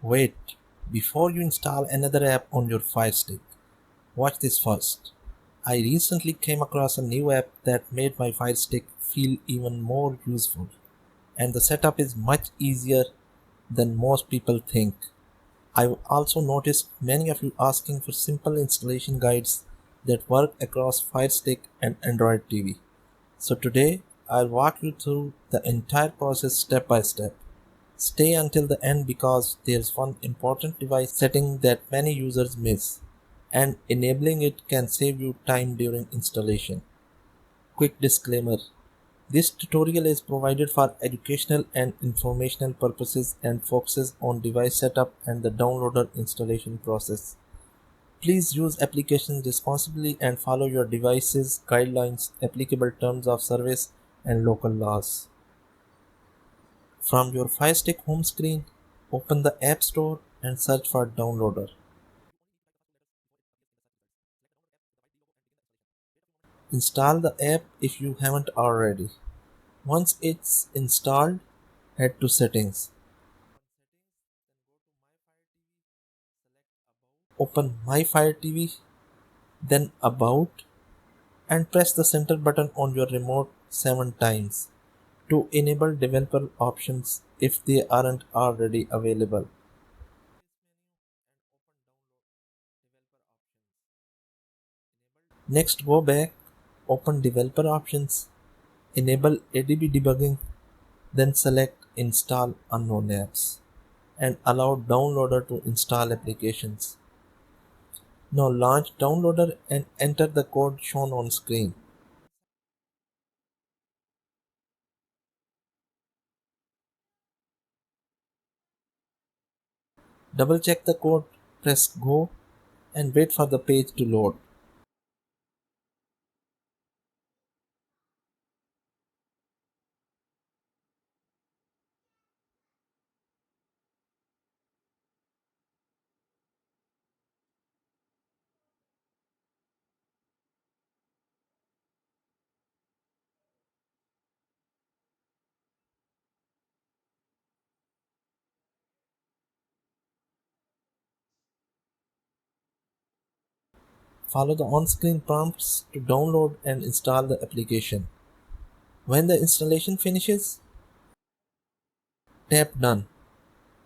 Wait, before you install another app on your Fire Stick, watch this first. I recently came across a new app that made my Fire Stick feel even more useful, and the setup is much easier than most people think. I've also noticed many of you asking for simple installation guides that work across Fire Stick and Android TV. So today I'll walk you through the entire process step by step. Stay until the end because there's one important device setting that many users miss, and enabling it can save you time during installation. Quick disclaimer: this tutorial is provided for educational and informational purposes and focuses on device setup and the downloader installation process. Please use applications responsibly and follow your device's guidelines, applicable terms of service, and local laws. From your Fire Stick home screen, open the App Store and search for Downloader. Install the app if you haven't already. Once it's installed, head to Settings. Open My Fire TV, then About, and press the center button on your remote 7 times to enable developer options if they aren't already available. Next, go back, open Developer Options, enable ADB debugging, then select Install Unknown Apps and allow Downloader to install applications. Now launch Downloader and enter the code shown on screen. Double check the code, press Go, and wait for the page to load. Follow the on-screen prompts to download and install the application. When the installation finishes, tap Done.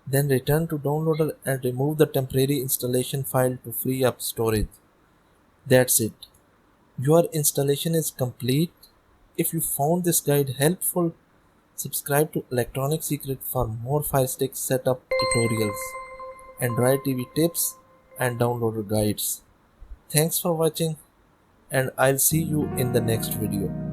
Then return to Downloader and remove the temporary installation file to free up storage. That's it. Your installation is complete. If you found this guide helpful, subscribe to Electronic Secret for more Fire Stick setup tutorials, Android TV tips, and downloader guides. Thanks for watching, and I'll see you in the next video.